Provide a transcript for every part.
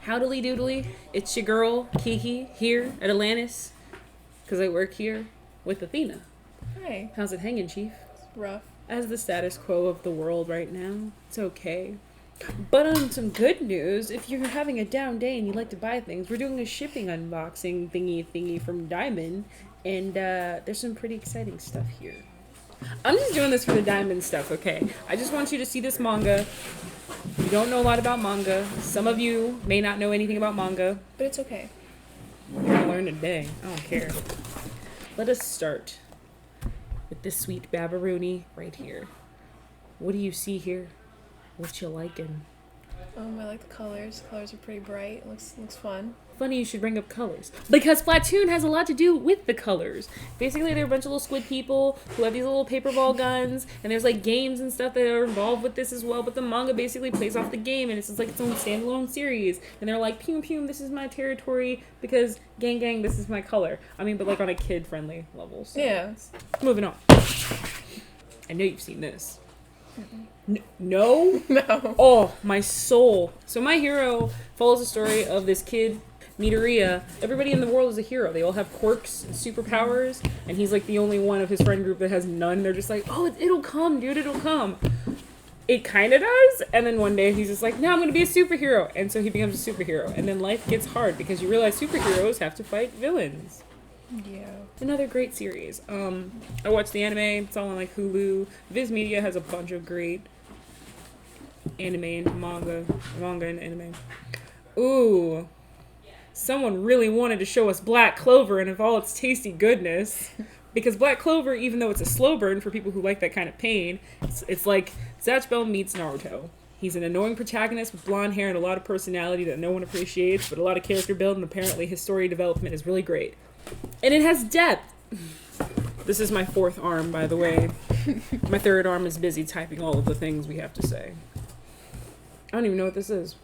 Howdily doodly, it's your girl, Kiki, here at Atlantis, because I work here with Athena. Hi. How's it hanging, Chief? Rough. As the status quo of the world right now, it's okay. But on some good news, if you're having a down day and you like to buy things, we're doing a shipping unboxing thingy from Diamond, and there's some pretty exciting stuff here. I'm just doing this for the Diamond stuff, okay? I just want you to see this manga. You don't know a lot about manga. Some of you may not know anything about manga. But it's okay. You're gonna learn today. I don't care. Let us start with this sweet babarooni right here. What do you see here? What you liking? I like the colors. Colors are pretty bright. Looks fun. Funny you should bring up colors. Because Splatoon has a lot to do with the colors. Basically, they're a bunch of little squid people who have these little paper ball guns, and there's like games and stuff that are involved with this as well, but the manga basically plays off the game, and it's just like its own standalone series. And they're like, pew pew, this is my territory, because gang gang, this is my color. I mean, but like on a kid-friendly level. So. Yeah. Moving on. I know you've seen this. No? No. Oh, my soul. So my hero follows the story of this kid, Midoriya. Everybody in the world is a hero. They all have quirks and superpowers, and he's like the only one of his friend group that has none. They're just like, oh, it'll come, dude, it'll come. It kind of does, and then one day he's just like, no, I'm going to be a superhero, and so he becomes a superhero. And then life gets hard because you realize superheroes have to fight villains. Yeah. Another great series. I watched the anime. It's all on like Hulu. Viz Media has a bunch of great anime and manga and anime. Ooh, someone really wanted to show us Black Clover and of all its tasty goodness. Because Black Clover, even though it's a slow burn for people who like that kind of pain, it's like Zatch Bell meets Naruto. He's an annoying protagonist with blonde hair and a lot of personality that no one appreciates, but a lot of character build, and apparently his story development is really great. And it has depth. This is my fourth arm, by the way. My third arm is busy typing all of the things we have to say. I don't even know what this is.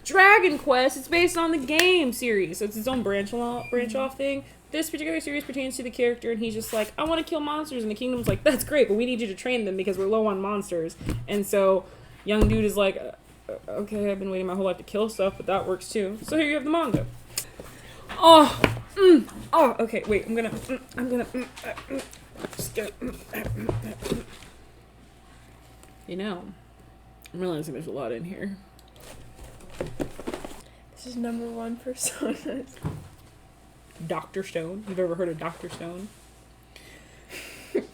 Dragon Quest. It's based on the game series. So it's its own branch off thing. This particular series pertains to the character, and he's just like, I want to kill monsters. And the kingdom's like, that's great, but we need you to train them because we're low on monsters. And so young dude is like, okay, I've been waiting my whole life to kill stuff, but that works too. So here you have the manga. Oh, okay, wait, I'm gonna, just gonna, you know, I'm realizing there's a lot in here. This is number 1 persona. Dr. Stone. You've ever heard of Dr. Stone?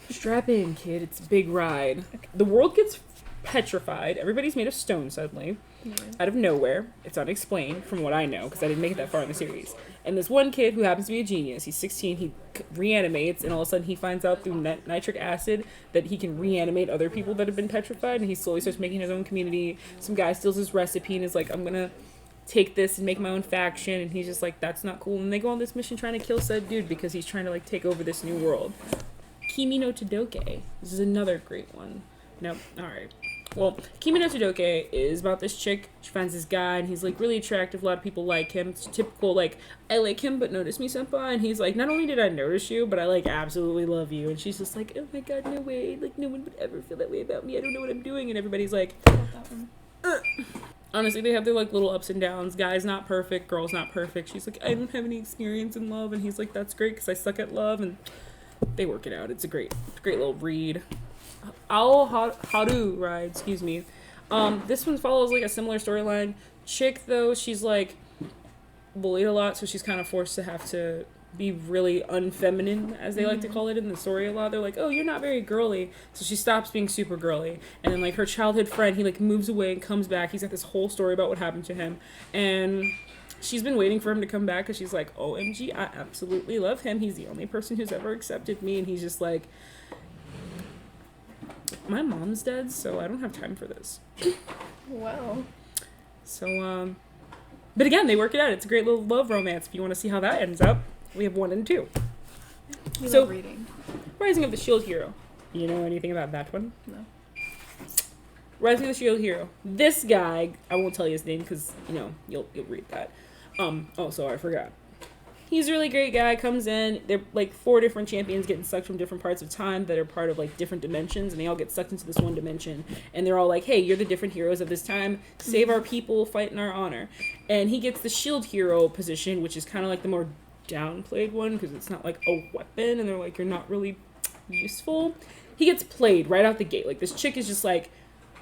Strap in, kid. It's a big ride. The world gets petrified. Everybody's made of stone suddenly. Yeah. Out of nowhere. It's unexplained from what I know, because I didn't make it that far in the series. And this one kid who happens to be a genius, he's 16, he reanimates, and all of a sudden he finds out through nitric acid that he can reanimate other people that have been petrified, and he slowly starts making his own community. Some guy steals his recipe and is like, I'm gonna take this and make my own faction, and he's just like, that's not cool. And they go on this mission trying to kill said dude because he's trying to like take over this new world. Kimi no Todoke. This is another great one. Nope. Alright. Well, Kimi no Todoke is about this chick. She finds this guy, and he's like really attractive. A lot of people like him. It's typical like, I like him, but notice me, senpai. And he's like, not only did I notice you, but I like absolutely love you. And she's just like, oh my god, no way. Like no one would ever feel that way about me. I don't know what I'm doing. And everybody's like, honestly, they have their like little ups and downs. Guy's not perfect, girl's not perfect. She's like, I don't have any experience in love, and he's like, that's great because I suck at love, and they work it out. It's a great little read. Haru ride, excuse me. This one follows like a similar storyline. Chick though, she's like bullied a lot, so she's kind of forced to have to be really unfeminine, as they like to call it in the story a lot. They're like, oh, you're not very girly, so she stops being super girly. And then like her childhood friend, he like moves away and cocomes back. He's got this whole story about what happened to him, and she's been waiting for him to come back because she's like, OMG, I absolutely love him. He's the only person who's ever accepted me. And he's just like, my mom's dead, so I don't have time for this. Wow. So but again, they work it out. It's a great little love romance if you want to see how that ends up. We have 1 and 2. You so love reading. Rising of the Shield Hero. You know anything about that one? No. Rising of the Shield Hero. This guy, I won't tell you his name because, you know, you'll read that. Oh, sorry, I forgot. he's a really great guy. Comes in, they're like 4 different champions getting sucked from different parts of time that are part of like different dimensions, and they all get sucked into this one dimension. And they're all like, "Hey, you're the different heroes of this time. Save our people, fight in our honor." And he gets the shield hero position, which is kind of like the more downplayed one because it's not like a weapon, and they're like, "You're not really useful." He gets played right out the gate. Like, this chick is just like,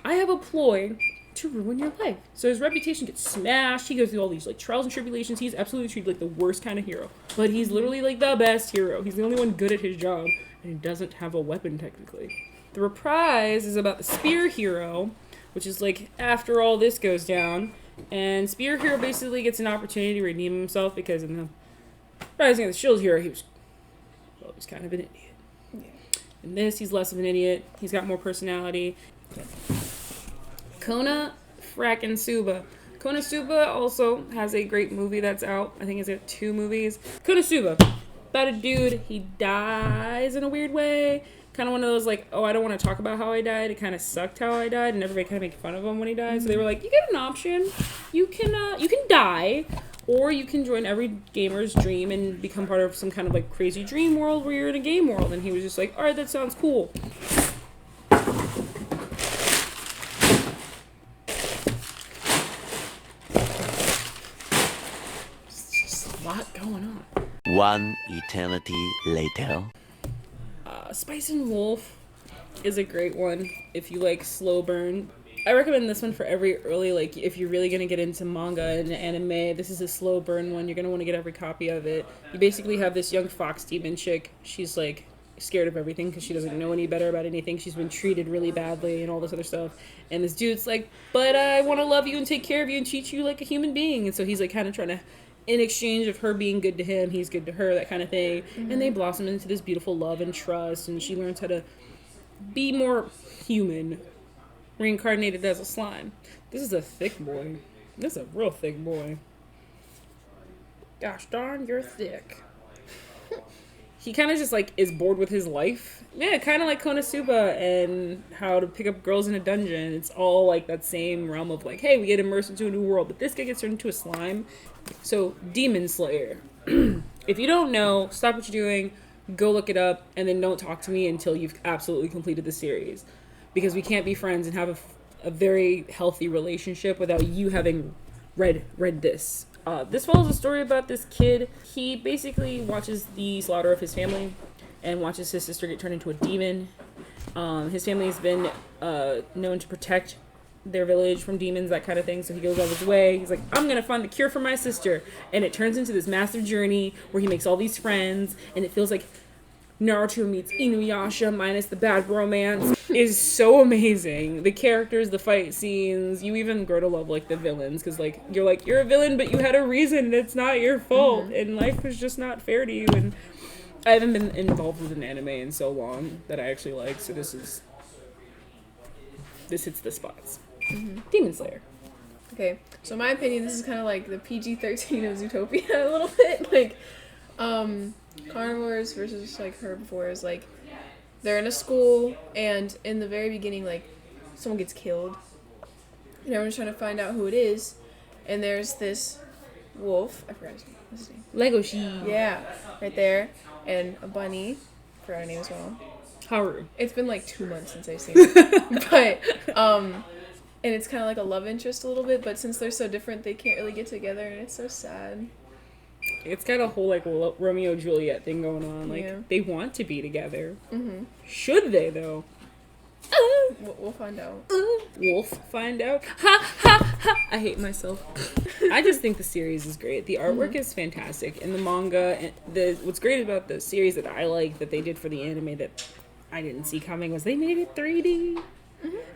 "I have a ploy to ruin your life." So his reputation gets smashed. He goes through all these like trials and tribulations. He's absolutely treated like the worst kind of hero, but he's literally like the best hero. He's the only one good at his job, and he doesn't have a weapon technically. The reprise is about the spear hero, which is like after all this goes down, and spear hero basically gets an opportunity to redeem himself because in the rising of the shield hero, he's kind of an idiot. Yeah. In this, he's less of an idiot. He's got more personality. Kona frackin' Suba. Konosuba also has a great movie that's out. I think it's got 2 movies. Konosuba. About a dude, he dies in a weird way. Kind of one of those like, oh, I don't want to talk about how I died. It kind of sucked how I died, and everybody kind of made fun of him when he died. So they were like, you get an option. You can die, or you can join every gamer's dream and become part of some kind of like crazy dream world where you're in a game world. And he was just like, all right, that sounds cool. Going on. One eternity later. Spice and Wolf is a great one if you like slow burn. I recommend this one for every early, like, if you're really gonna get into manga and anime, this is a slow burn one. You're gonna want to get every copy of it. You basically have this young fox demon chick. She's like scared of everything because she doesn't know any better about anything. She's been treated really badly and all this other stuff. And this dude's like, but I want to love you and take care of you and treat you like a human being. And so he's like kind of trying to, in exchange of her being good to him, he's good to her, that kind of thing. Mm-hmm. And they blossom into this beautiful love and trust, and she learns how to be more human, reincarnated as a slime. This is a thick boy. This is a real thick boy. Gosh darn, you're thick. He kind of just like is bored with his life. Yeah, kind of like Konosuba and how to pick up girls in a dungeon. It's all like that same realm of like, hey, we get immersed into a new world, but this guy gets turned into a slime. So, Demon Slayer. If you don't know, stop what you're doing, go look it up, and then don't talk to me until you've absolutely completed the series. Because we can't be friends and have a very healthy relationship without you having read this. This follows a story about this kid. He basically watches the slaughter of his family and watches his sister get turned into a demon. His family has been known to protect their village from demons, that kind of thing. So he goes out of his way. He's like, I'm going to find the cure for my sister. And it turns into this massive journey where he makes all these friends. And it feels like Naruto meets Inuyasha minus the bad romance. Is so amazing. The characters, the fight scenes, you even grow to love like the villains, because like you're a villain, but you had a reason, and it's not your fault, and life was just not fair to you. And I haven't been involved with an anime in so long that I actually like, so this hits the spots. Demon Slayer. Okay, so in my opinion, this is kind of like the PG-13 of Zootopia a little bit. Like, carnivores versus like herbivores. Like, they're in a school, and in the very beginning, like, someone gets killed, and everyone's trying to find out who it is. And there's this wolf. I forgot his name. Legoshi. Yeah, right there, and a bunny. I forgot her name as well. Haru. It's been like 2 months since I've seen it, but and it's kind of like a love interest a little bit, but since they're so different, they can't really get together, and it's so sad. It's got a whole like Romeo Juliet thing going on. Like, Yeah. they want to be together. Should they though? We'll find out. Wolf find out. Ha ha ha! I hate myself. I just think the series is great. The artwork is fantastic, and the manga. And what's great about the series that I like that they did for the anime that I didn't see coming was they made it 3D.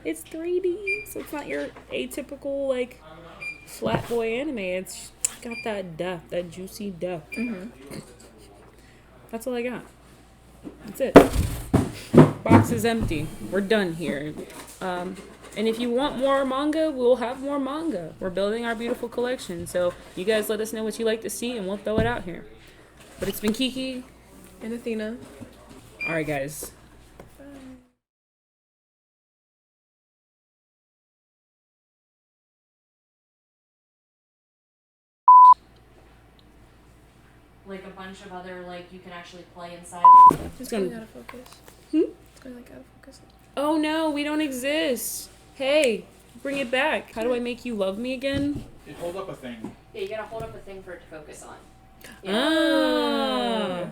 It's 3D, so it's not your atypical like flat boy anime. It's got that depth, that juicy depth. That's all I got. That's it. Box is empty. We're done here. And if you want more manga, we'll have more manga. We're building our beautiful collection. So you guys let us know what you like to see, and we'll throw it out here. But it's been Kiki. And Athena. All right, guys. like a bunch of other like you can actually play inside. It's gonna- going out of focus. Hmm? It's going like out of focus. Oh no, we don't exist. Hey, bring it back. How do I make you love me again? You hold up a thing. Yeah, you gotta hold up a thing for it to focus on. Ah.